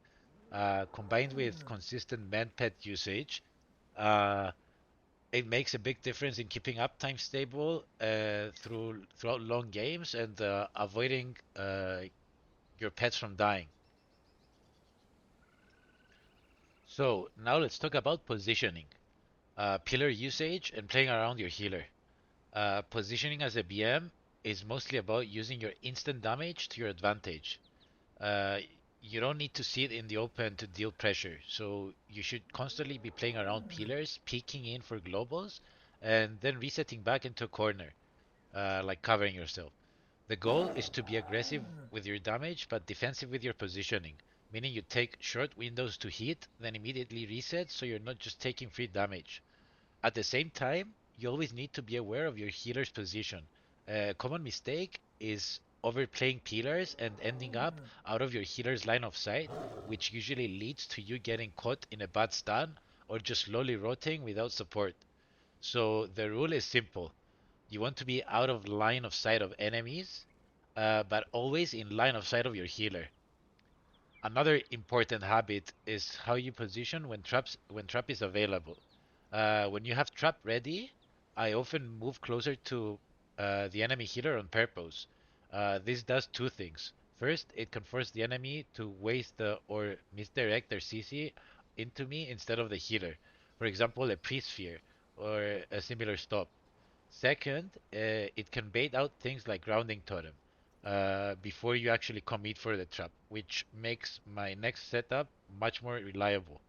Combined with consistent man pet usage, uh, It makes a big difference in keeping uptime stable throughout long games and avoiding your pets from dying. So now let's talk about positioning, pillar usage, and playing around your healer. Positioning as a BM is mostly about using your instant damage to your advantage. Uh, you don't need to sit in the open to deal pressure, so you should constantly be playing around pillars, peeking in for globals, and then resetting back into a corner, like covering yourself. The goal is to be aggressive with your damage, but defensive with your positioning, meaning you take short windows to hit, then immediately reset so you're not just taking free damage. At the same time, you always need to be aware of your healer's position. A common mistake is overplaying pillars and ending up out of your healer's line of sight, which usually leads to you getting caught in a bad stun or just slowly rotating without support. So the rule is simple. You want to be out of line of sight of enemies, but always in line of sight of your healer. Another important habit is how you position when trap is available. When you have trap ready, I often move closer to the enemy healer on purpose. This does two things. First, it can force the enemy to waste or misdirect their CC into me instead of the healer. For example, a pre-sphere or a similar stop. Second, it can bait out things like grounding totem before you actually commit for the trap, which makes my next setup much more reliable.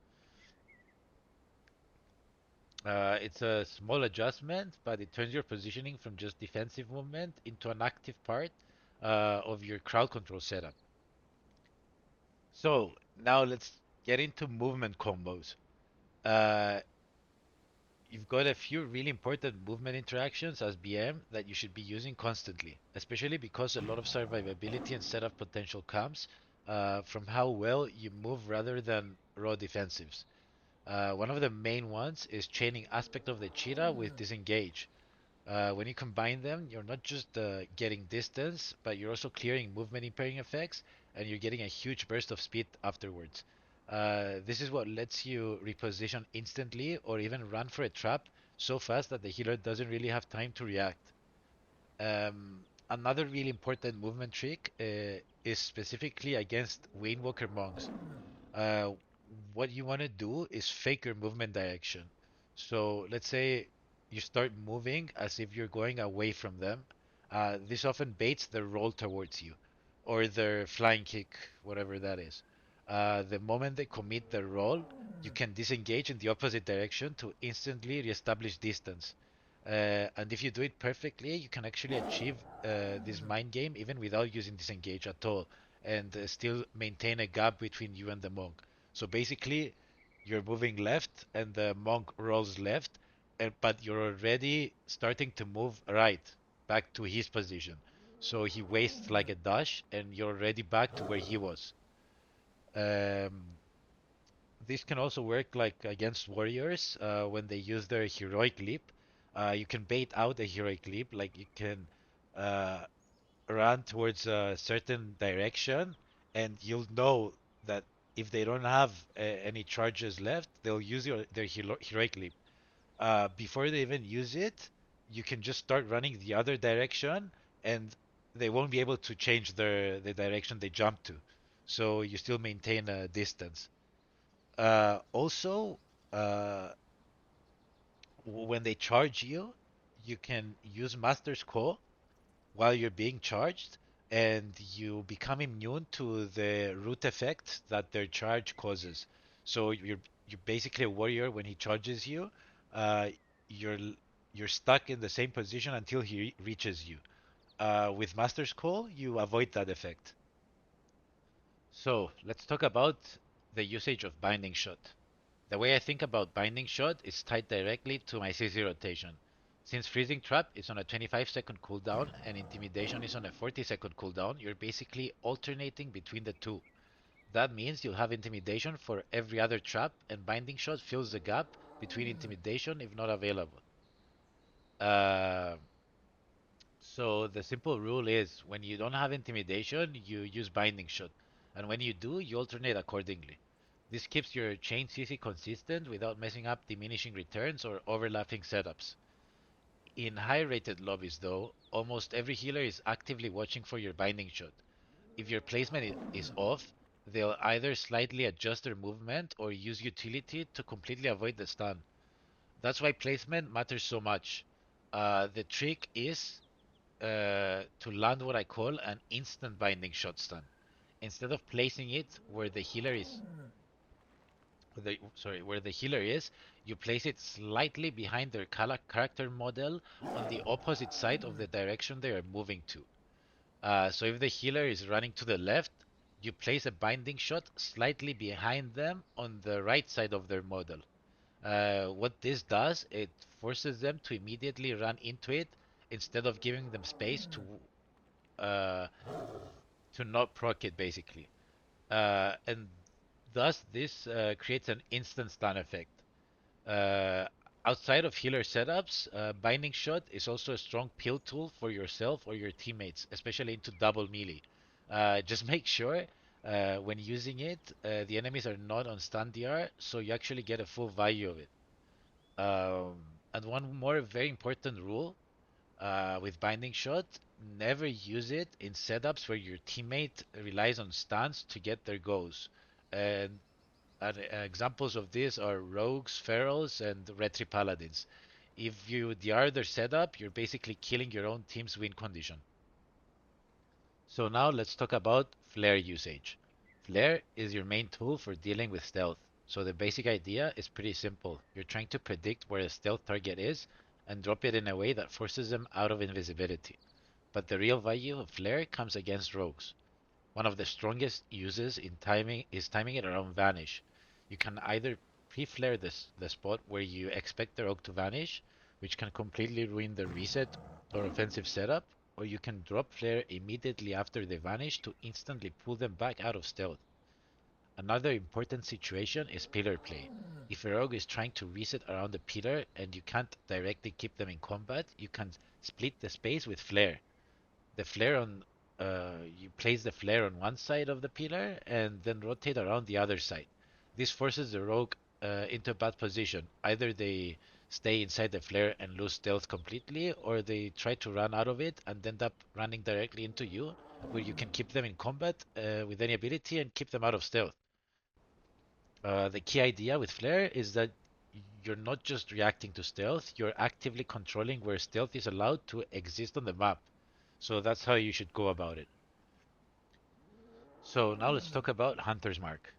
It's a small adjustment, but it turns your positioning from just defensive movement into an active part of your crowd control setup. So now let's get into movement combos. Uh, you've got a few really important movement interactions as BM that you should be using constantly, especially because a lot of survivability and setup potential comes from how well you move rather than raw defensives. One of the main ones is chaining aspect of the cheetah with disengage. When you combine them, you're not just getting distance, but you're also clearing movement impairing effects, and you're getting a huge burst of speed afterwards. This is what lets you reposition instantly or even run for a trap so fast that the healer doesn't really have time to react. Another really important movement trick is specifically against Wanewalker monks. Uh, what you want to do is fake your movement direction. So let's say you start moving as if you're going away from them. This often baits their roll towards you or their flying kick, whatever that is. The moment they commit their roll, you can disengage in the opposite direction to instantly reestablish distance. And if you do it perfectly, you can actually achieve this mind game even without using disengage at all and still maintain a gap between you and the monk. So basically, you're moving left and the monk rolls left, but you're already starting to move right back to his position. So he wastes like a dash and you're already back to where he was. Um, this can also work like against warriors when they use their heroic leap. You can bait out a heroic leap, like you can uh, run towards a certain direction, and you'll know that if they don't have any charges left, they'll use their heroic leap. Before they even use it, you can just start running the other direction, and they won't be able to change the direction they jump to. So you still maintain a distance. Also, uh, when they charge you, you can use Master's Call while you're being charged, and you become immune to the root effect that their charge causes. So you're basically a warrior when he charges you. Uh, you're you're stuck in the same position until he reaches you. With Master's Call, you avoid that effect. So let's talk about the usage of Binding Shot. The way I think about Binding Shot is tied directly to my CC rotation. Since Freezing Trap is on a 25-second cooldown and Intimidation is on a 40-second cooldown, you're basically alternating between the two. That means you'll have Intimidation for every other trap, and Binding Shot fills the gap between Intimidation if not available. Uh, so the simple rule is when you don't have Intimidation, you use Binding Shot, and when you do, you alternate accordingly. This keeps your chain CC consistent without messing up diminishing returns or overlapping setups. In high rated lobbies though, almost every healer is actively watching for your binding shot. If your placement is off, they'll either slightly adjust their movement or use utility to completely avoid the stun. That's why placement matters so much. The trick is to land what I call an instant binding shot stun. Instead of placing it where the healer is, where the healer is, you place it slightly behind their character model on the opposite side of the direction they are moving to. So if the healer is running to the left, you place a binding shot slightly behind them on the right side of their model. What this does, it forces them to immediately run into it instead of giving them space uh, to not proc it basically. And thus this creates an instant stun effect. Uh, Outside of healer setups, Binding Shot is also a strong peel tool for yourself or your teammates, especially into double melee. Just make sure when using it, the enemies are not on stun DR, so you actually get a full value of it. Um, and one more very important rule with Binding Shot, never use it in setups where your teammate relies on stuns to get their goals. And examples of this are rogues, ferals, and retri paladins. If you DR their setup, you're basically killing your own team's win condition. So now let's talk about flare usage. Flare is your main tool for dealing with stealth. So the basic idea is pretty simple. You're trying to predict where a stealth target is and drop it in a way that forces them out of invisibility. But the real value of flare comes against rogues. One of the strongest uses in timing is timing it around vanish. You can either pre-flare the spot where you expect the rogue to vanish, which can completely ruin the reset or offensive setup, or you can drop flare immediately after they vanish to instantly pull them back out of stealth. Another important situation is pillar play. If a rogue is trying to reset around a pillar and you can't directly keep them in combat, you can split the space with flare. The flare on You place the flare on one side of the pillar and then rotate around the other side. This forces the rogue into a bad position. Either they stay inside the flare and lose stealth completely, or they try to run out of it and end up running directly into you, where you can keep them in combat with any ability and keep them out of stealth. The key idea with flare is that you're not just reacting to stealth, you're actively controlling where stealth is allowed to exist on the map. So that's how you should go about it. So now let's talk about Hunter's Mark.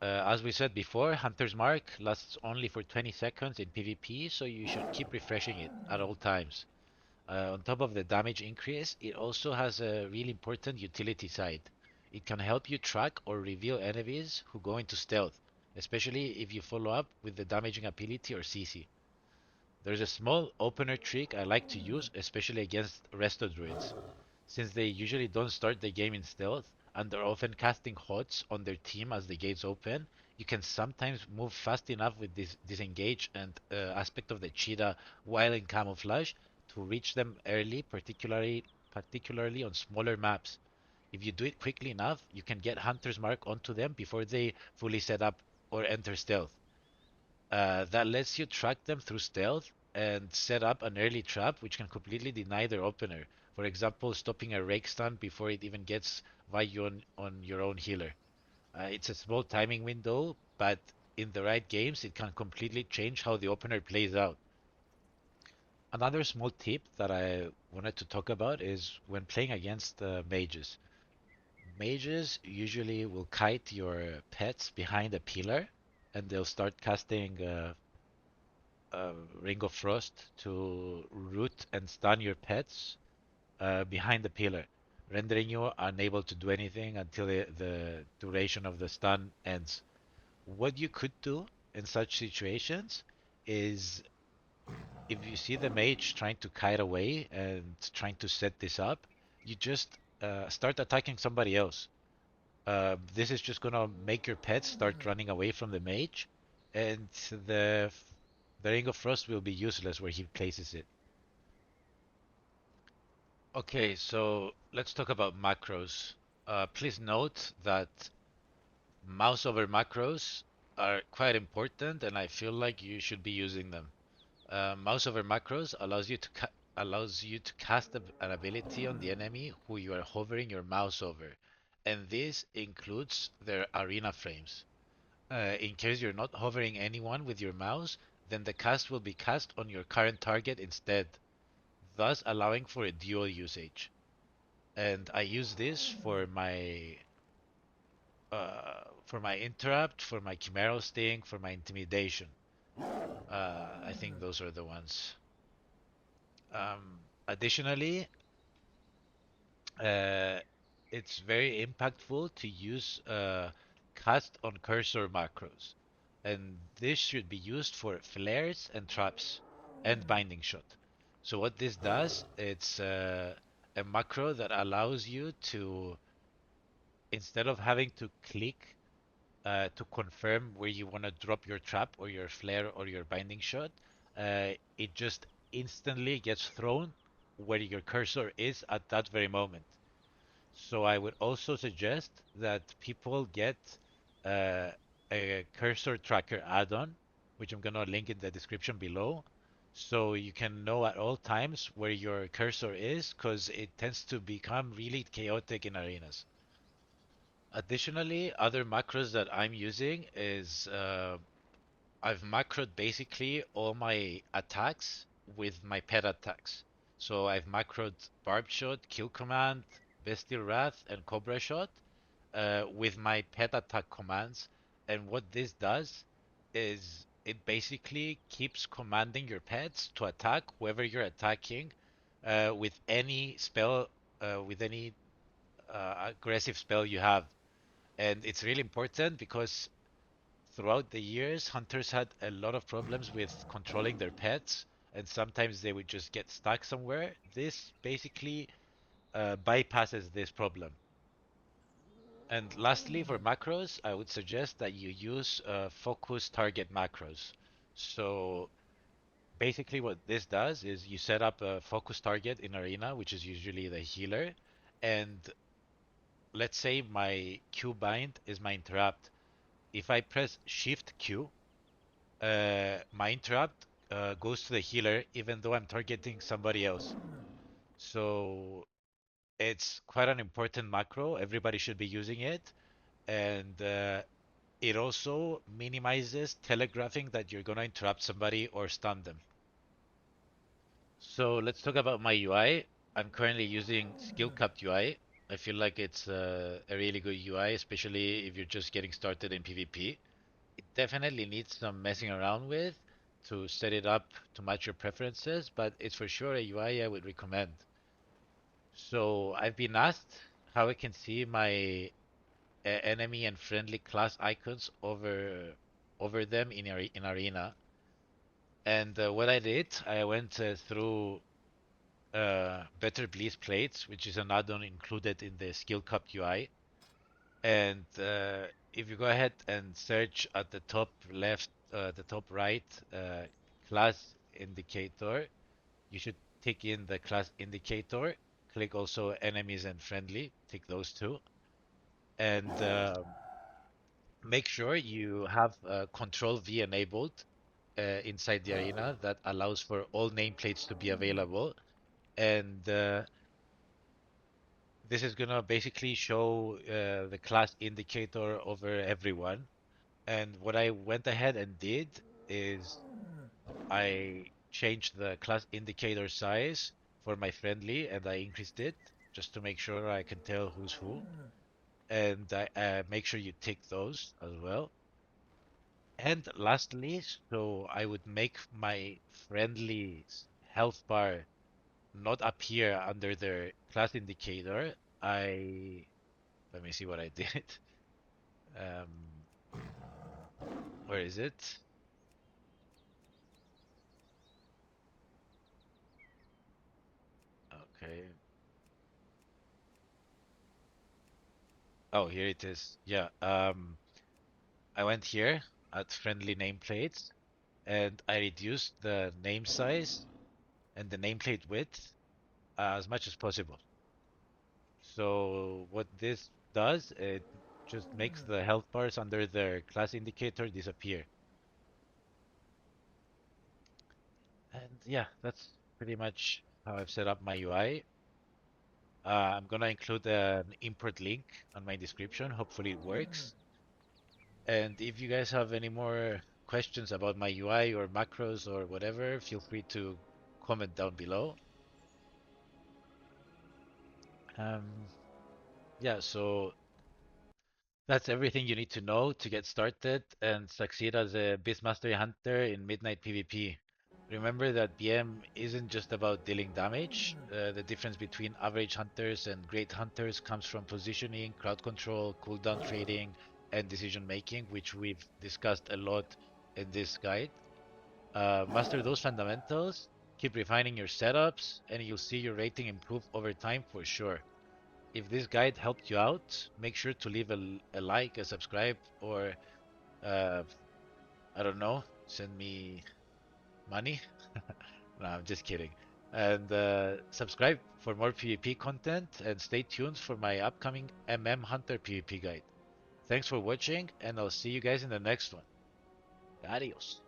As we said before, Hunter's Mark lasts only for 20 seconds in PvP, so you should keep refreshing it at all times. On top of the damage increase, it also has a really important utility side. It can help you track or reveal enemies who go into stealth, especially if you follow up with the damaging ability or CC. There's a small opener trick I like to use, especially against resto druids. Since they usually don't start the game in stealth and are often casting HOTS on their team as the gates open, you can sometimes move fast enough with this disengage and aspect of the cheetah while in camouflage to reach them early, particularly on smaller maps. If you do it quickly enough, you can get Hunter's Mark onto them before they fully set up or enter stealth. That lets you track them through stealth and set up an early trap which can completely deny their opener. For example, stopping a rake stun before it even gets value on your own healer. It's a small timing window, but in the right games, it can completely change how the opener plays out. Another small tip that I wanted to talk about is when playing against mages. Mages usually will kite your pets behind a pillar and they'll start casting Ring of Frost to root and stun your pets behind the pillar, rendering you unable to do anything until the duration of the stun ends. What you could do in such situations is if you see the mage trying to kite away and trying to set this up, you just start attacking somebody else. This is just gonna make your pets start running away from the mage, and the Ring of Frost will be useless where he places it. Okay, so let's talk about macros. Please note that Mouse over macros are quite important, and I feel like you should be using them. Mouse over macros allows you to cast an ability on the enemy who you are hovering your mouse over, and this includes their arena frames. In case you're not hovering anyone with your mouse, then the cast will be cast on your current target instead, thus allowing for a dual usage. And I use this for my interrupt, for my chimeral sting, for my intimidation. I think those are the ones. Additionally, uh, it's very impactful to use cast on cursor macros, and this should be used for flares and traps and binding shot. So what this does, it's a macro that allows you to, instead of having to click to confirm where you want to drop your trap or your flare or your binding shot, it just instantly gets thrown where your cursor is at that very moment. So I would also suggest that people get uh, a cursor tracker add-on, which I'm gonna link in the description below, so you can know at all times where your cursor is, because it tends to become really chaotic in arenas. Additionally, other macros that I'm using is I've macroed basically all my attacks with my pet attacks. So I've macroed Barb Shot, Kill Command, Bestial Wrath, and Cobra Shot with my pet attack commands. And what this does is it basically keeps commanding your pets to attack whoever you're attacking with any spell, with any aggressive spell you have. And it's really important because throughout the years, hunters had a lot of problems with controlling their pets, and sometimes they would just get stuck somewhere. This basically bypasses this problem. And lastly, for macros, I would suggest that you use focus target macros. So basically, what this does is you set up a focus target in arena, which is usually the healer, and let's say my Q bind is my interrupt. If I press Shift Q, my interrupt goes to the healer even though I'm targeting somebody else. So it's quite an important macro. Everybody should be using it. And it also minimizes telegraphing that you're going to interrupt somebody or stun them. So let's talk about my UI. I'm currently using skill capped UI. I feel like it's a really good UI, especially if you're just getting started in PvP. It definitely needs some messing around with to set it up to match your preferences, but it's for sure a UI I would recommend. So I've been asked how I can see my enemy and friendly class icons over them in Arena. And what I did, I went through Better Bleed Plates, which is an add-on included in the Skill Cup UI. And if you go ahead and search at the top left, the top right class indicator, you should tick in the class indicator. Click also enemies and friendly, tick those two. And make sure you have Control V enabled inside the arena that allows for all nameplates to be available. And this is gonna basically show the class indicator over everyone. And what I went ahead and did is I changed the class indicator size for my friendly and I increased it just to make sure I can tell who's who. And I make sure you tick those as well. And lastly, so I would make my friendly's health bar not appear under their class indicator. I Let me see what I did. Um, where is it? Okay. Oh, here it is. Yeah. I went here at friendly nameplates and I reduced the name size and the nameplate width as much as possible. So what this does, it just makes the health bars under their class indicator disappear. And yeah, that's pretty much how I've set up my UI. I'm gonna include an import link on my description. Hopefully it works. And if you guys have any more questions about my UI or macros or whatever, feel free to comment down below. Um, yeah, so that's everything you need to know to get started and succeed as a Beastmaster Hunter in Midnight PvP. Remember that BM isn't just about dealing damage. The difference between average hunters and great hunters comes from positioning, crowd control, cooldown trading, and decision making, which we've discussed a lot in this guide. Master those fundamentals, keep refining your setups, and you'll see your rating improve over time for sure. If this guide helped you out, make sure to leave a like, a subscribe, or uh, I don't know, send me money. No, I'm just kidding. And subscribe for more PvP content and stay tuned for my upcoming Hunter PvP guide. Thanks for watching, and I'll see you guys in the next one. Adios.